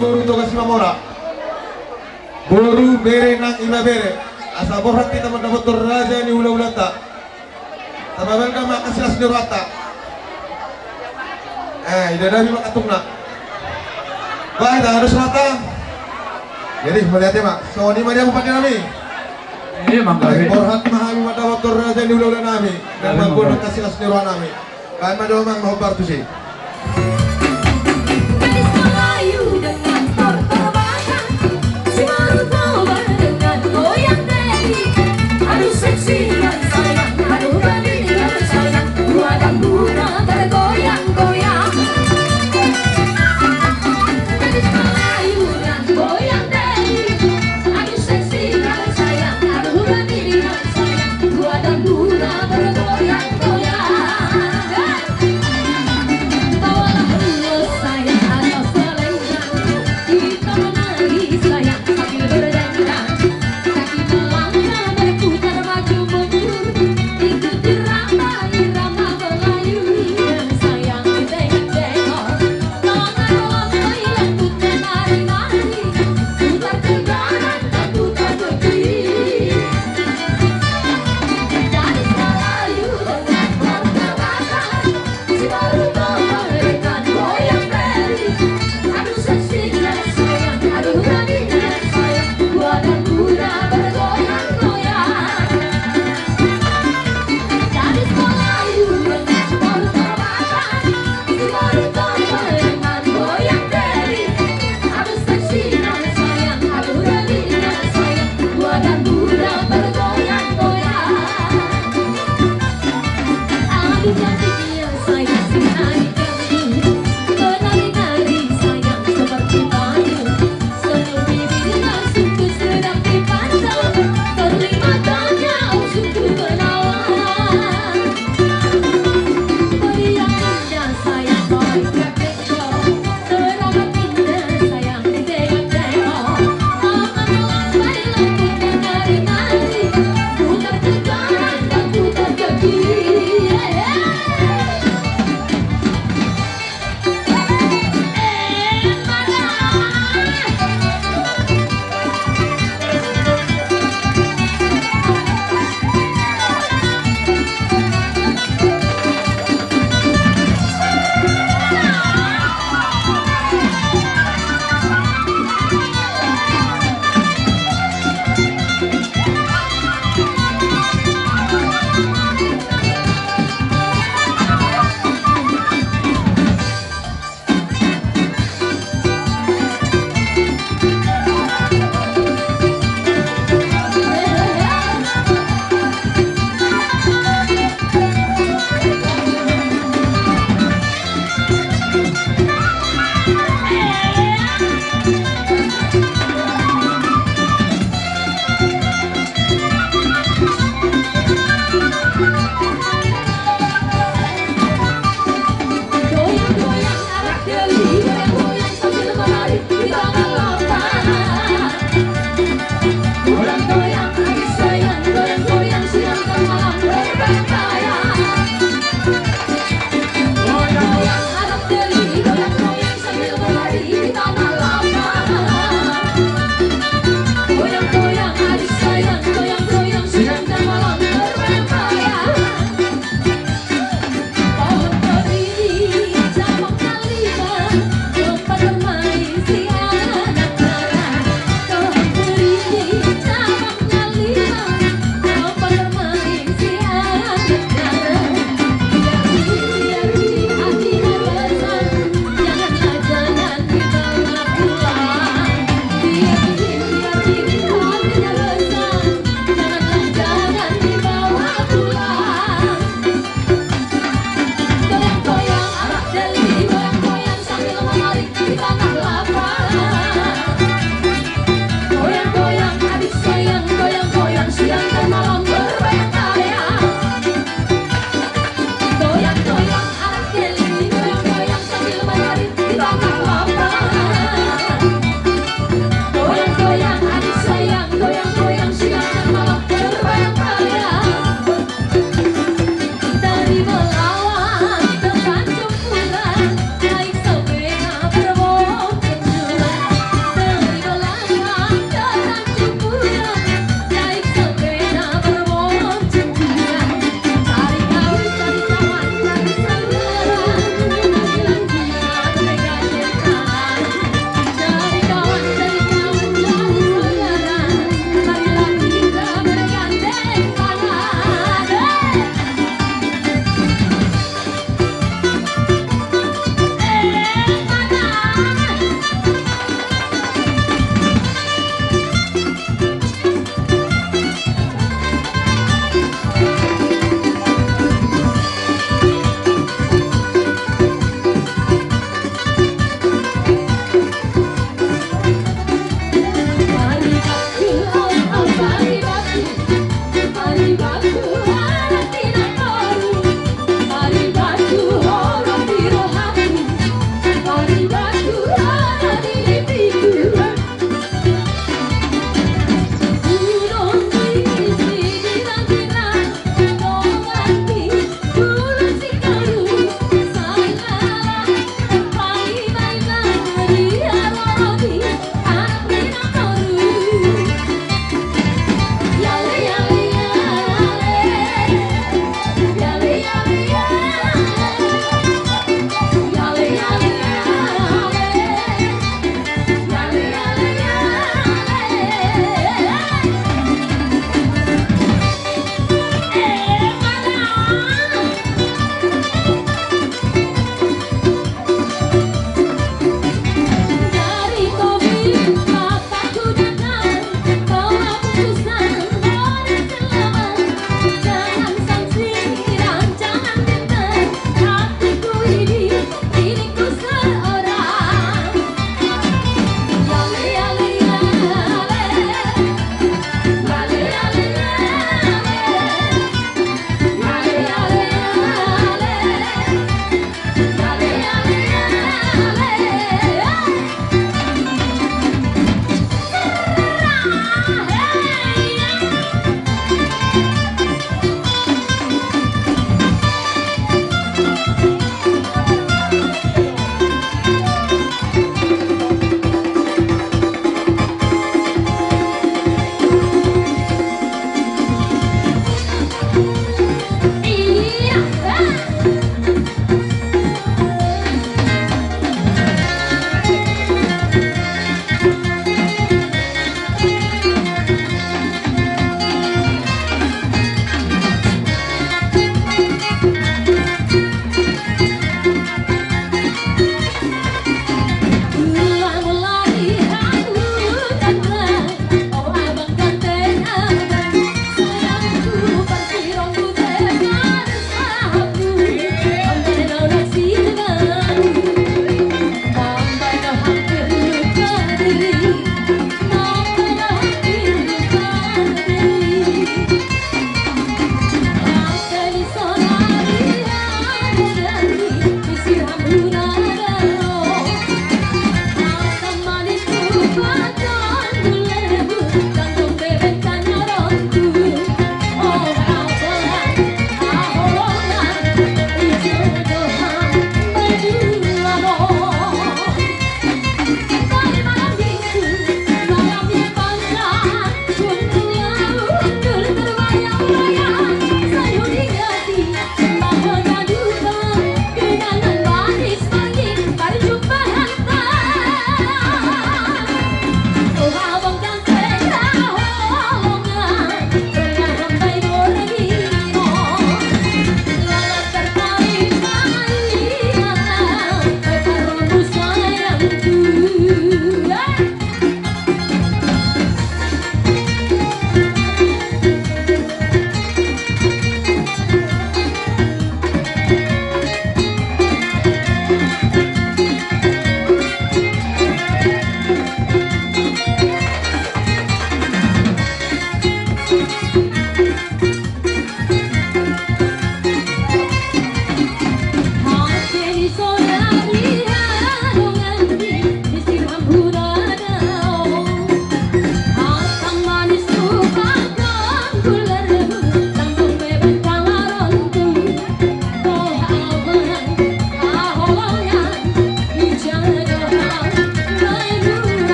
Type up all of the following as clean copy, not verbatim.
boru to kasih mamora. Boru bere nang iba bere. Asa borat kita mendapat raja ni ulah-ulah tak. Tababan ka makasih asli rata. Ida dah bimak atung nak. Baik, dah harus rata. Jadi melihat ya mak. So ni mana empat nami? Iya mangga. Borhat mahami mendapat raja ni ulah-ulah nami. Dan mampu kasih asli rata nami. Kan madom mang nobar tu sih.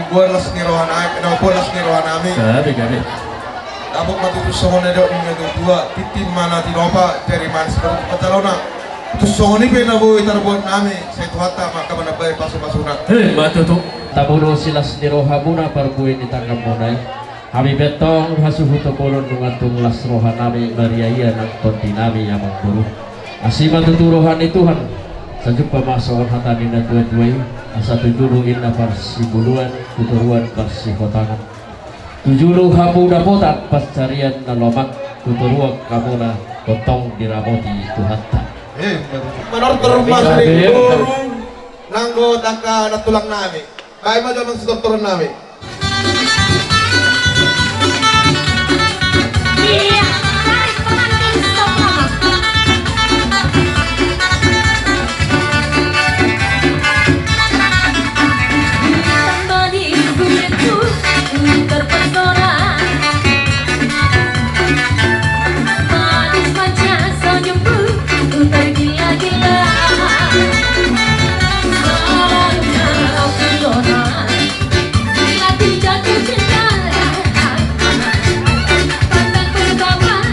buatlah senirohan kami. Gabi. Abok matutus songon ada itu dua titin mana tinopa dari mana seperti pacalona. Terus songon ini pernah boy terbuat nami. Saya tuhata maka menabay pasu-pasuna. Matutu. Tabuno sila seniroha muna parbuin ditangkap munay. Kami betong hasuhuto kolon nungatung las roha nami mariaya ng konti nami amang buru. Asima tuturuhan ni Tuhan. Sajuk pamasoon hatanin na tuwe-tuwe. Asa tujuruin na parsibuluan, tuturuan parsihotangan. Tujulu hamu na potat pascarian na lomak. Tuturuan kamu na potong diramoti Tuhan ta. Menurut rumah sering burung nanggo taka natulang nami. Baik mah jaman sedokteran nami. Iya, tarik pengantin stop lama. Tambah di kulitku terpesona. Manis manja senyumku tergila-gila. Selalunya kau pesona. Bila tidak ku cinta, pandang pertama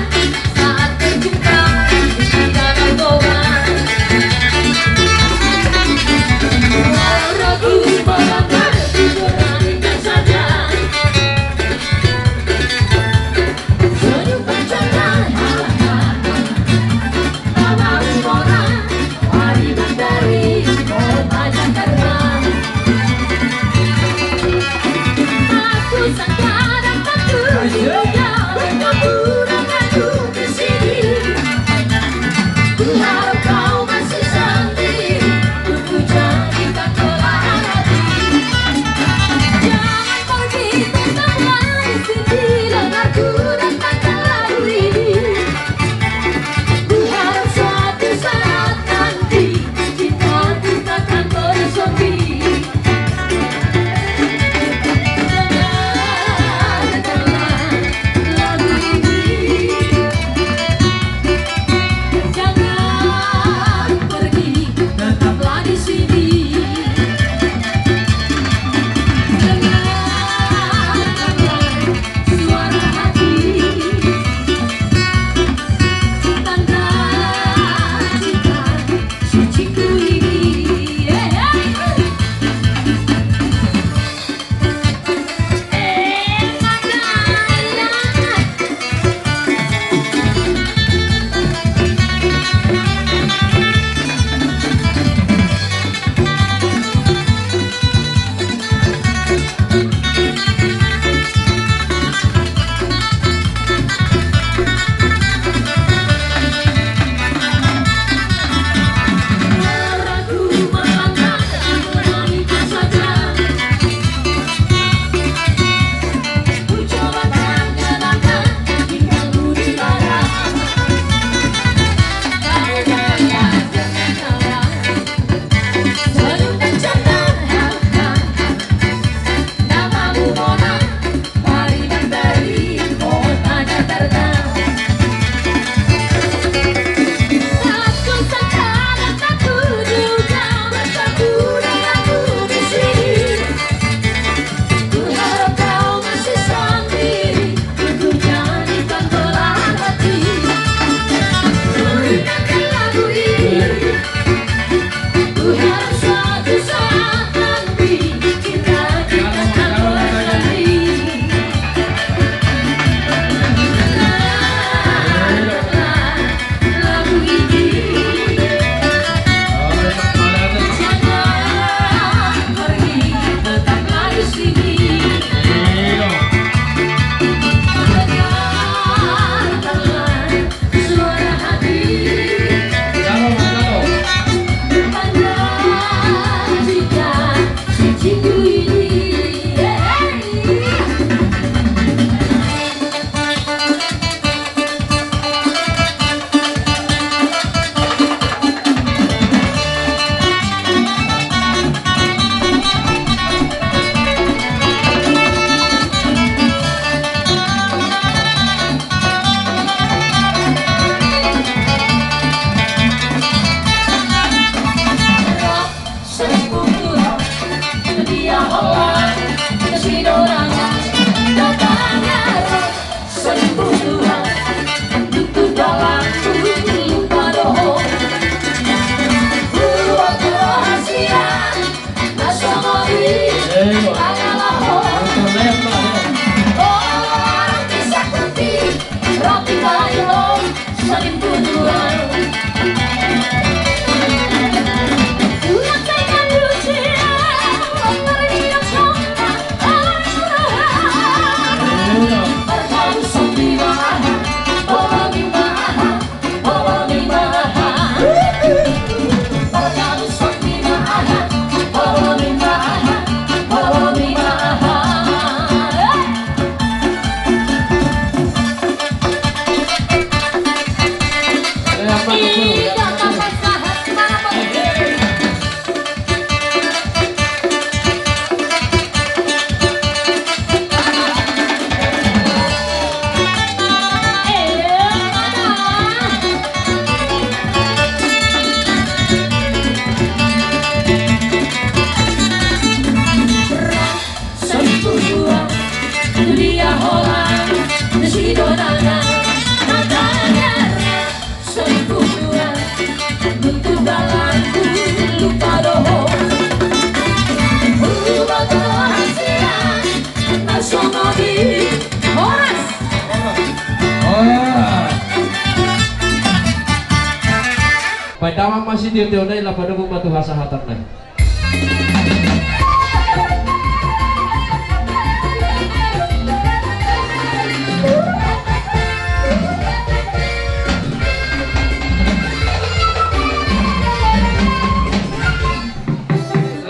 tiyo-tiyo na ila pada batu hasahatan na.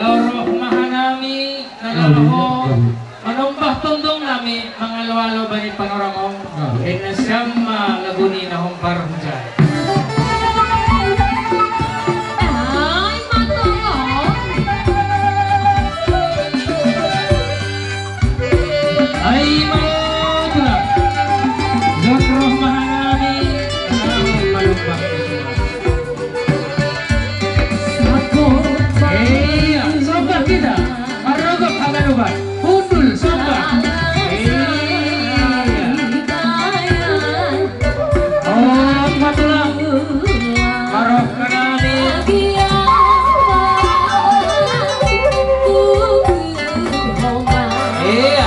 Loro mahanami nalalaho manumbah tundong nami mga lawalo ba ni panoramong inasyam laguni na humpar hujan. Ay, matulog. Ay matulog Loro mahanami nalalaho manumbah tundong. Sobat kita, marogok hagaluban, hundul sobat. Oh, matulang, maroh kanani.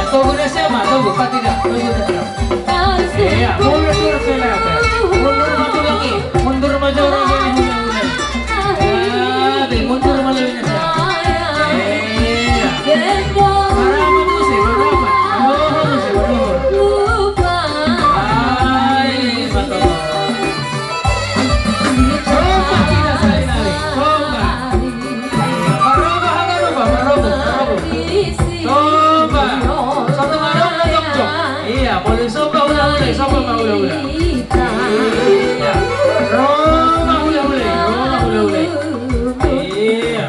Tunggu na siapa? Tunggu, tidak? Tunggu na siapa? Mundur sila. Mundur matulangi, mundur majoro sila hula-hula. Mundur malawin na siya. Marama mo siya, marama. Maluho mo siya, maluho. Ay, matulog. Soba kita sa inari. Soba. Maroba, hagano ba? Maroba. Soba. Soba marong na doktok. Iya, boleh soba hula-hula. Soba mahula-hula. Iya. Roma hula-hula. Roma hula-hula. Iya.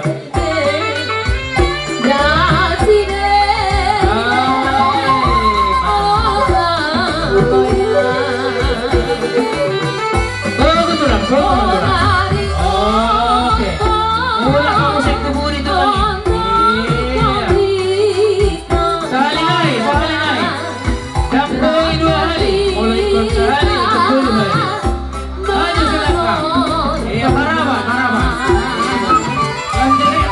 Oke. Mula ka musik kuburi itu lagi. Sekali lagi. Dampoy 2 hari. Mulai ikut sehari untuk 2 hari. Maju selangkah. Iya, maraba. Lanjut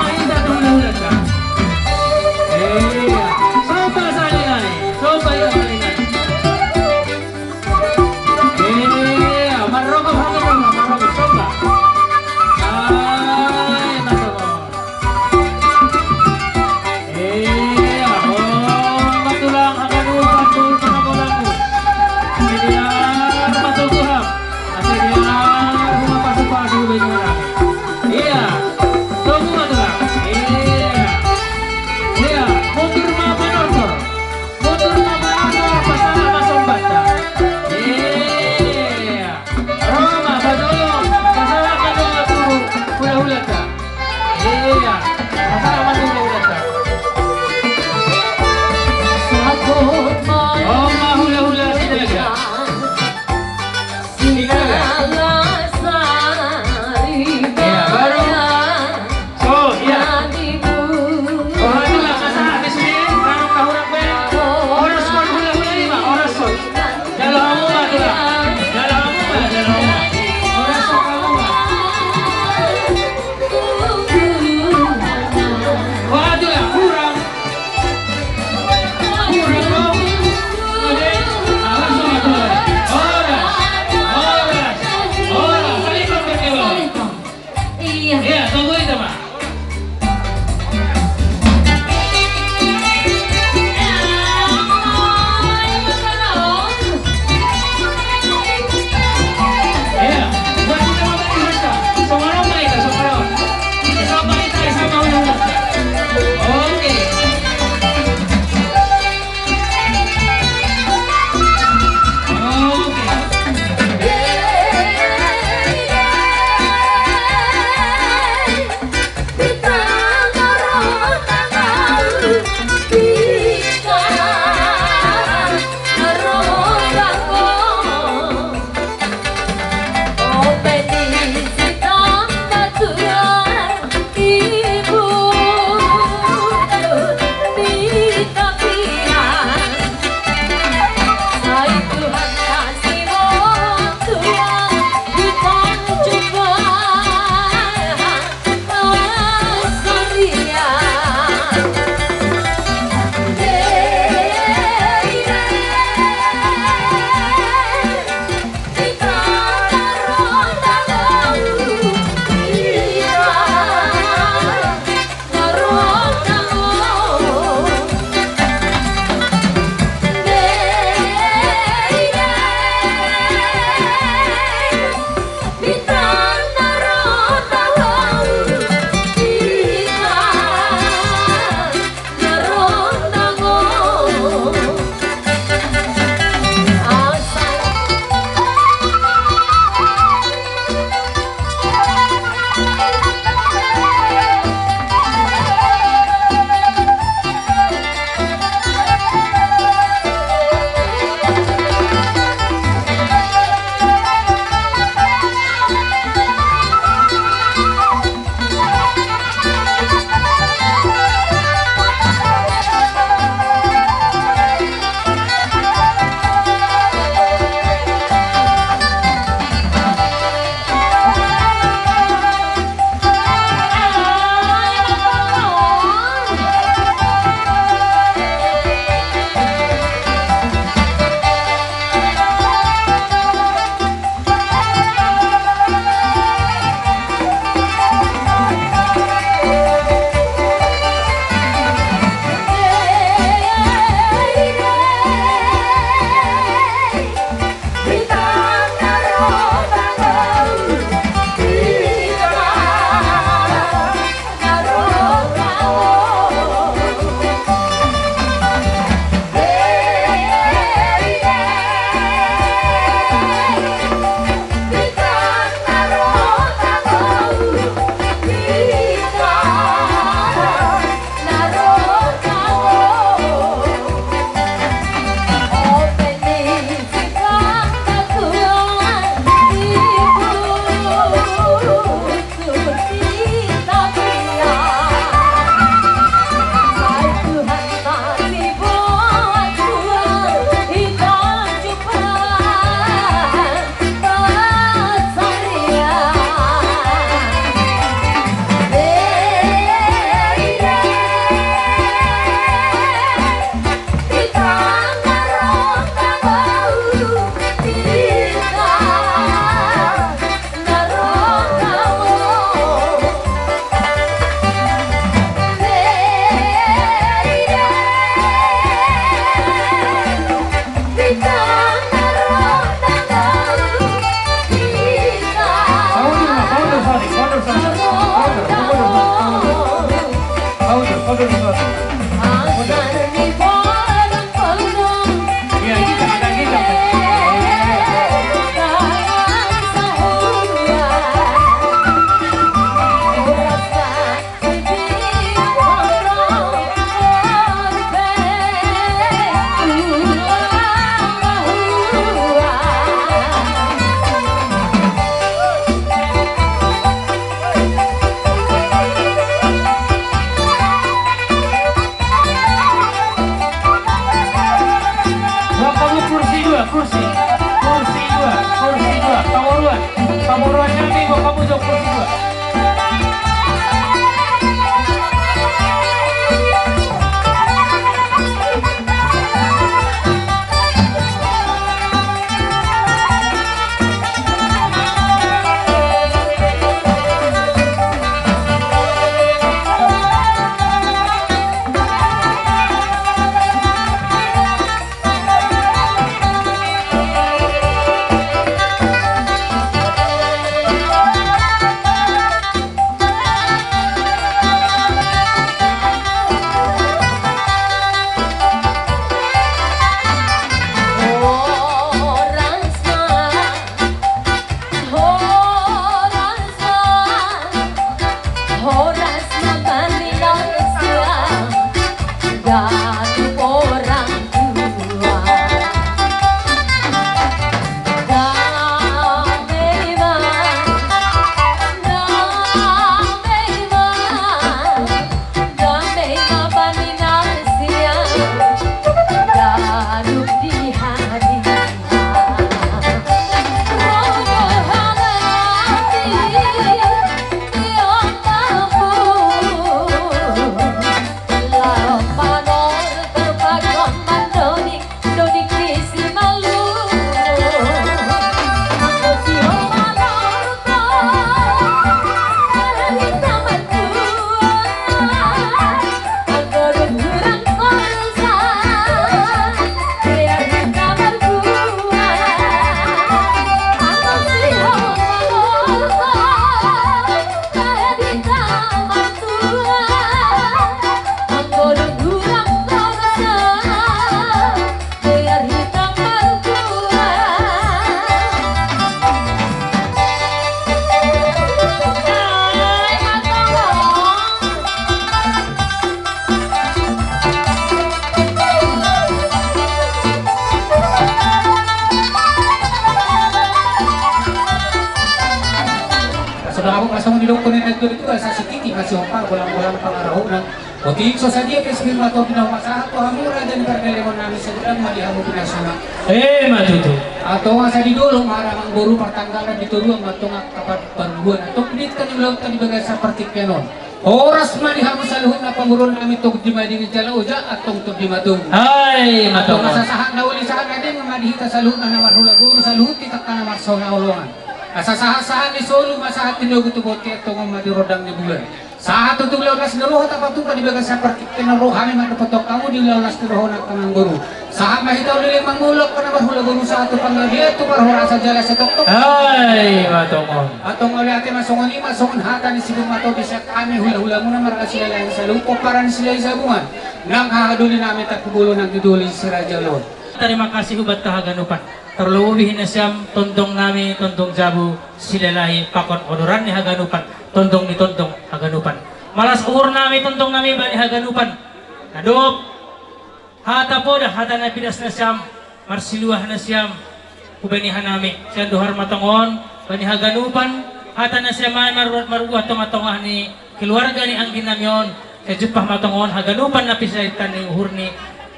Iya, kita makan kita. Ako kasama nilong ko na nagdurito sa sikiti kasi pa walang pangarahunan. O tingso sa dia kasi mato pinamasahan ko hamura dan perkelemon namin sa dalam malihamu pinasuna. Matuto. Ato nga sa didulong maramang guru pertanggalan dituruan matungak kapat pangguan. Ato pinit ka nilang kanibagay sa partikyanon. Oras malihamu sa luhut na pangurun namin tog di madingin jala uja atong tog di matung. Ay, Ato matuto. nga sa sahan na uli sahan na din mamadihita sa luhut na namarhula guru sa luhut kita ka na marsaw na ulungan. Asasahan ni Solo masahat tinugutubot kaya itong madirodang ni bulan. Sa atong tulaulas na roho tapatong panibagan sa partikin na roho kami matapatok kamu di laulas na roho ng kanang guru. Saan mahitaw nila mangulok ka na marhula guru sa ato panglabi ito parhura sa jala sa toktok. Ay, matuto. Atong uli ate masongon ni masongon hata ni Sibong Mato bisa kami hula-hula muna maraka sila lang sa lupo para ni sila isabungan. Nang hahaduli namin takubulo ng duduli si Raja Lord. Terima kasih ubat kahaganupan. Terlubihin na siyam tondong nami tondong jabu silalahi pakon odoran ni haganupan tondong ni tondong haganupan malas uhur nami tondong nami bani haganupan adop hata po dah hata na pidas na siyam marsiluah na siyam kubanihan nami siya duhar matongon bani haganupan hata na siyam maruguh tong-tongah ni keluarga ni Angkin Namyon siya jupah matongon haganupan na pisaitan ni uhur ni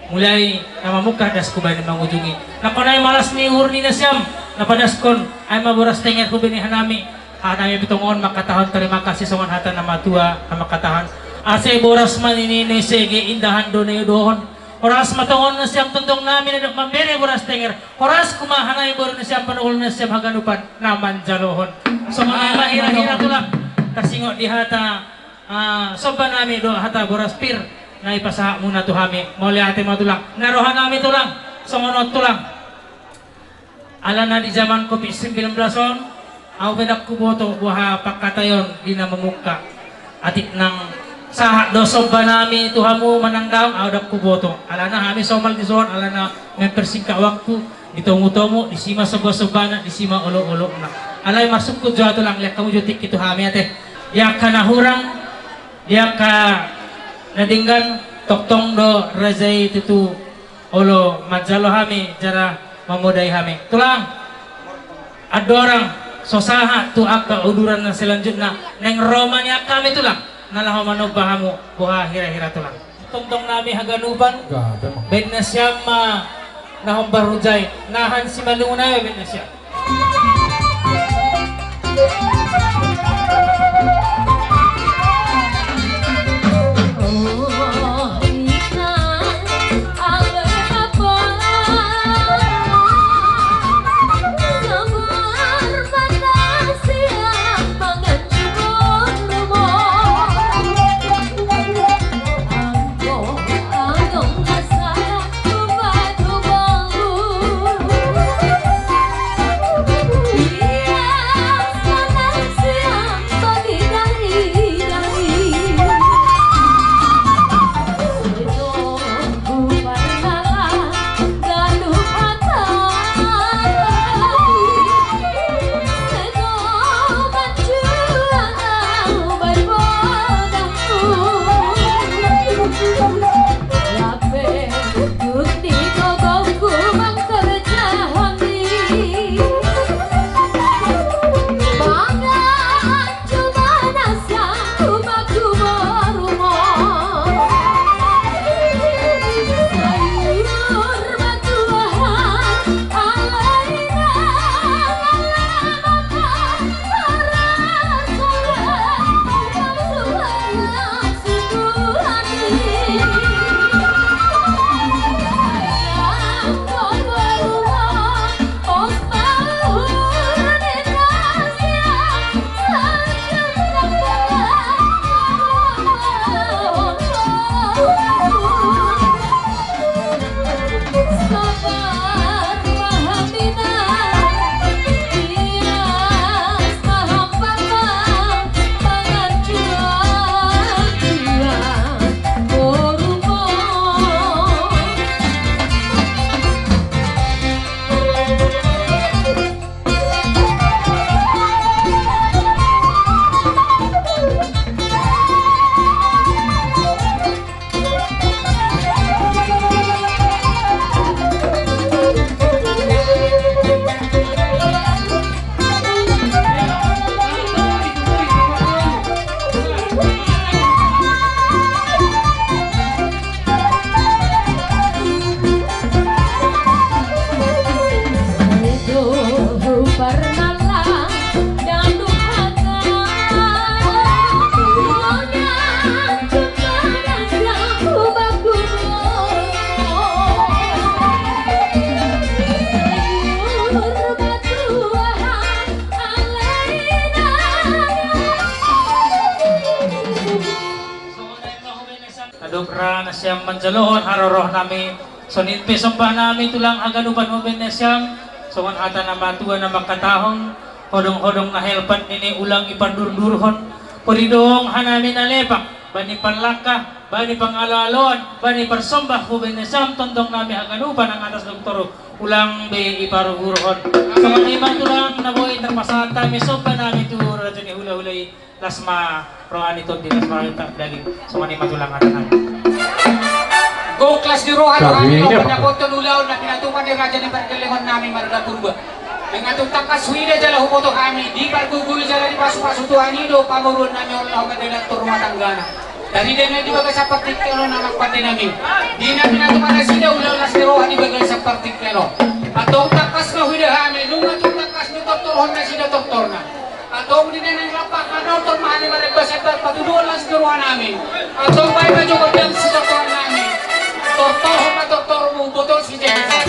mulai namamukah das ko ba ni mangujungi nakunay malas ni urni na siyam napadaskon ay maburas tenger ko binihan nami hanami bitongon makatahon terima kasih songon hata na matua na makatahan ase boras man ini sege indahan do na doon oras matongon na siyam tundong nami na mambere boras tenger oras kumahanay bor na siyam panukul na siyam haganupan naman jalohon so mga mahira-hira tulak kasingo di hata soba nami do hata boras pir na ipasaha muna to kami muli ate matulang narohan namin tulang sumunod tulang ala na di zaman ko 19 aw bedak ko boto buha pakatayon di na mamuka atik ng Sahat dosob ba nami Tuhamu mananggam audak kuboto. Alana kami somal di zon, alana mempersingkat waktu. Ditunggu-tunggu, disima sebuah-sebana, disima olo-olo na. Alay masuk ko jatuh lang lihat kamu jutik itu kami ate. Dia kana hurang, dia ka nadinggan toktong do razai itu olo majalo kami jara mamudai kami. Tulang ada orang sosaha tu akka uduran na selanjutnya neng Romania kami tulang. Nalah manobahamu buah hira-hira tulang. Tungtong nami haganuban. Ben na siya nahong barujay. Nahan si malunay ben na siya. Adobra na siyang manjalohon haroroh nami sonit pesomba nami tulang aganupan mo ben na siyang songon ata na matuwa na makatahon hodong-hodong na helpan nini ulang ipandurdurhon puridong hanami na lepak bani panlaka bani pangalalon bani persombah mo ben na siyang tondong nami aganupan ang atas doktoro ulang be iparugurhon songon imang tulang nabuhay terpasata mesomba nami tu raja ni hula-hulay lasma rohani to di lasma kita daging songon imang tulang ata nami. Go class di Rohan, kami ko pinakoton ulaw na pinatukan ni Raja ni Perkelehon namin Marga Purba. Ang atong takas huida jala humoto kami, di pargugul jala di pasu-pasu Tuhan ido, pamurun namin Allah kadalator matanggana. Dari din na di baga sa partiklero na magpati namin. Di na pinatukan na sila ulaw nas di Rohan di baga sa partiklero. Atong takas na huida kami, nung atong takas ni doktorhon na sila doktor na. Atong di na nang lapak na doktor mahali maragbasit patuduan lang si Rohan namin. Atong may majugot lang si doktor namin. Doktor, sama doktormu, botol si Jason.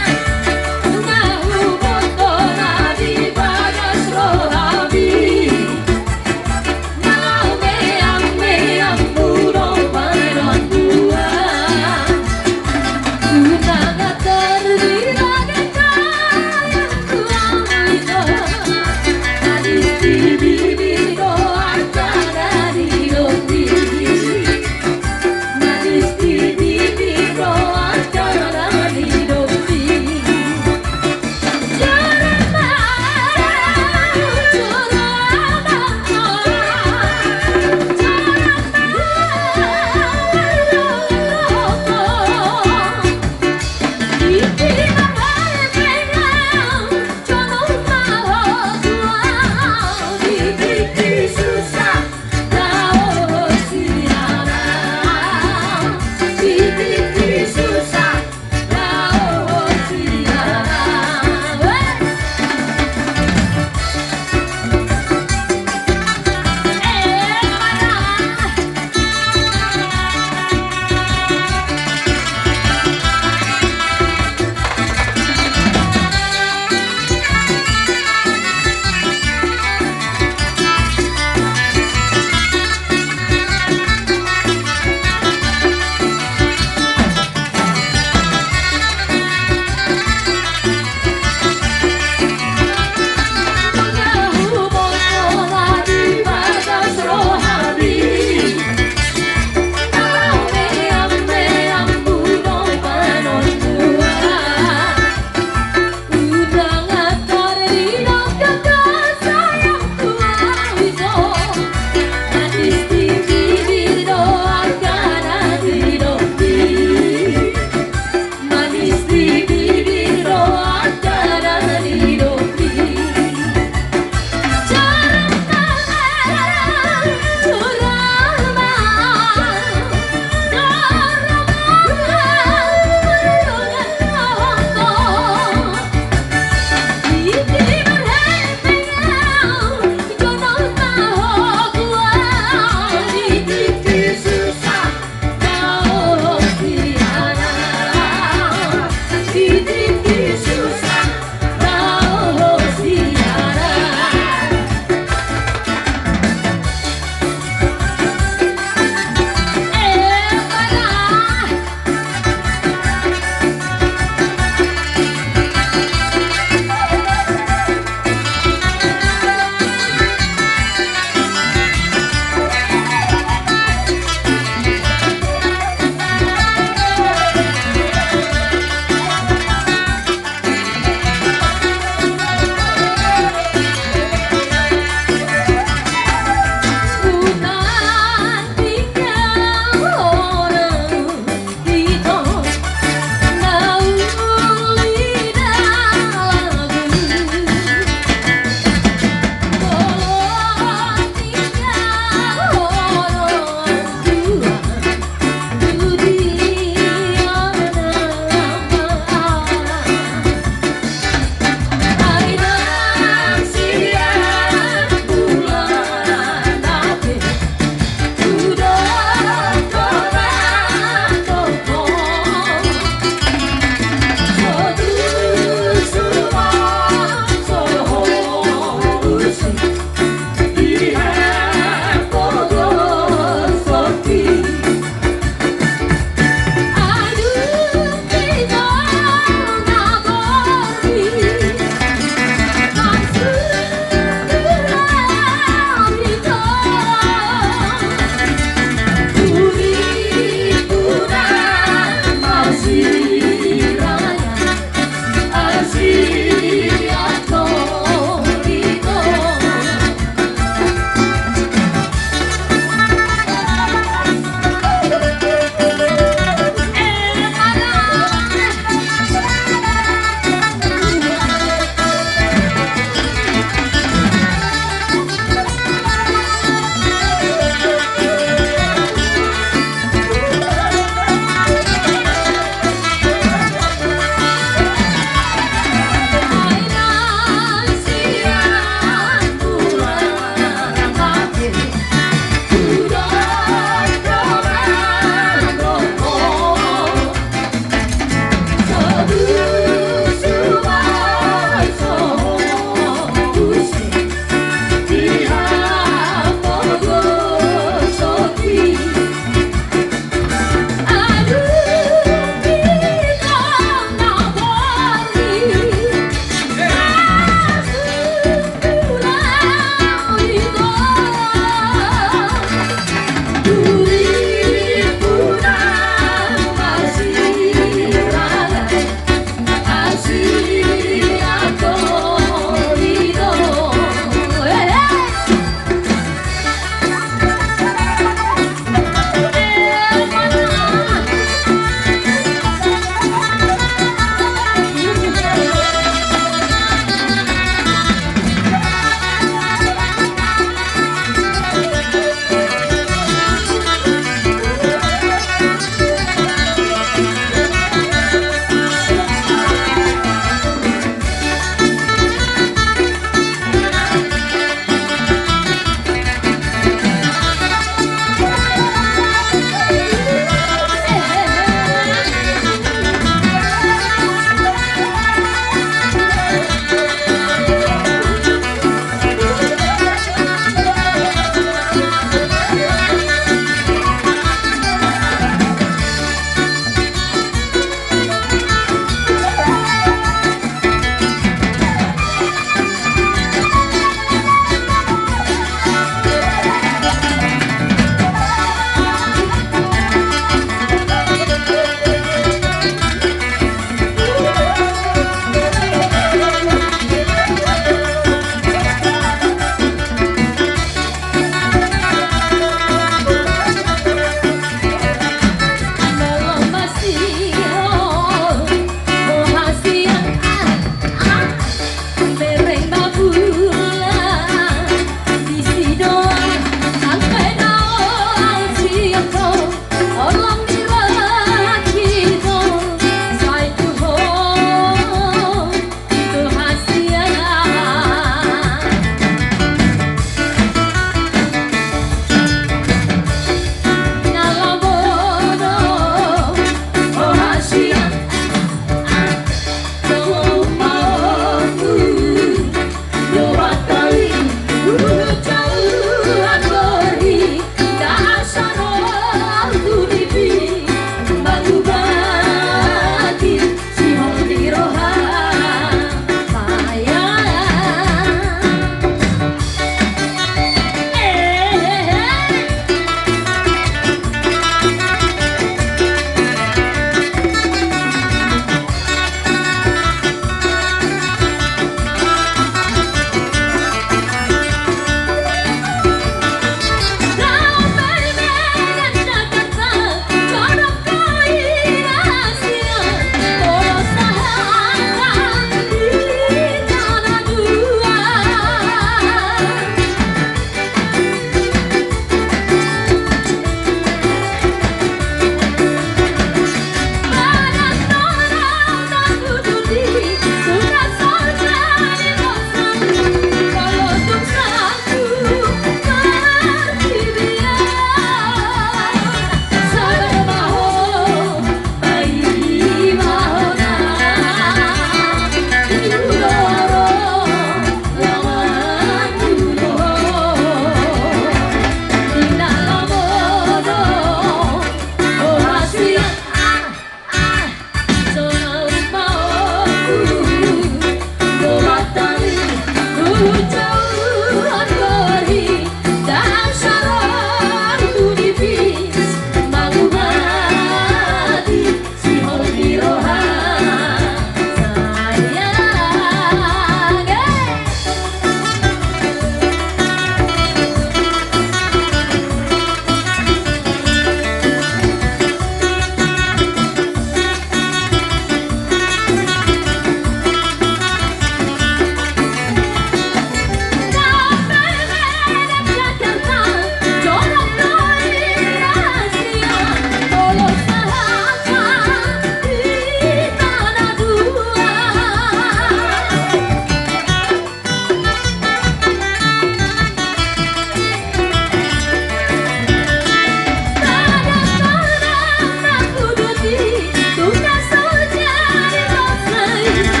Bye.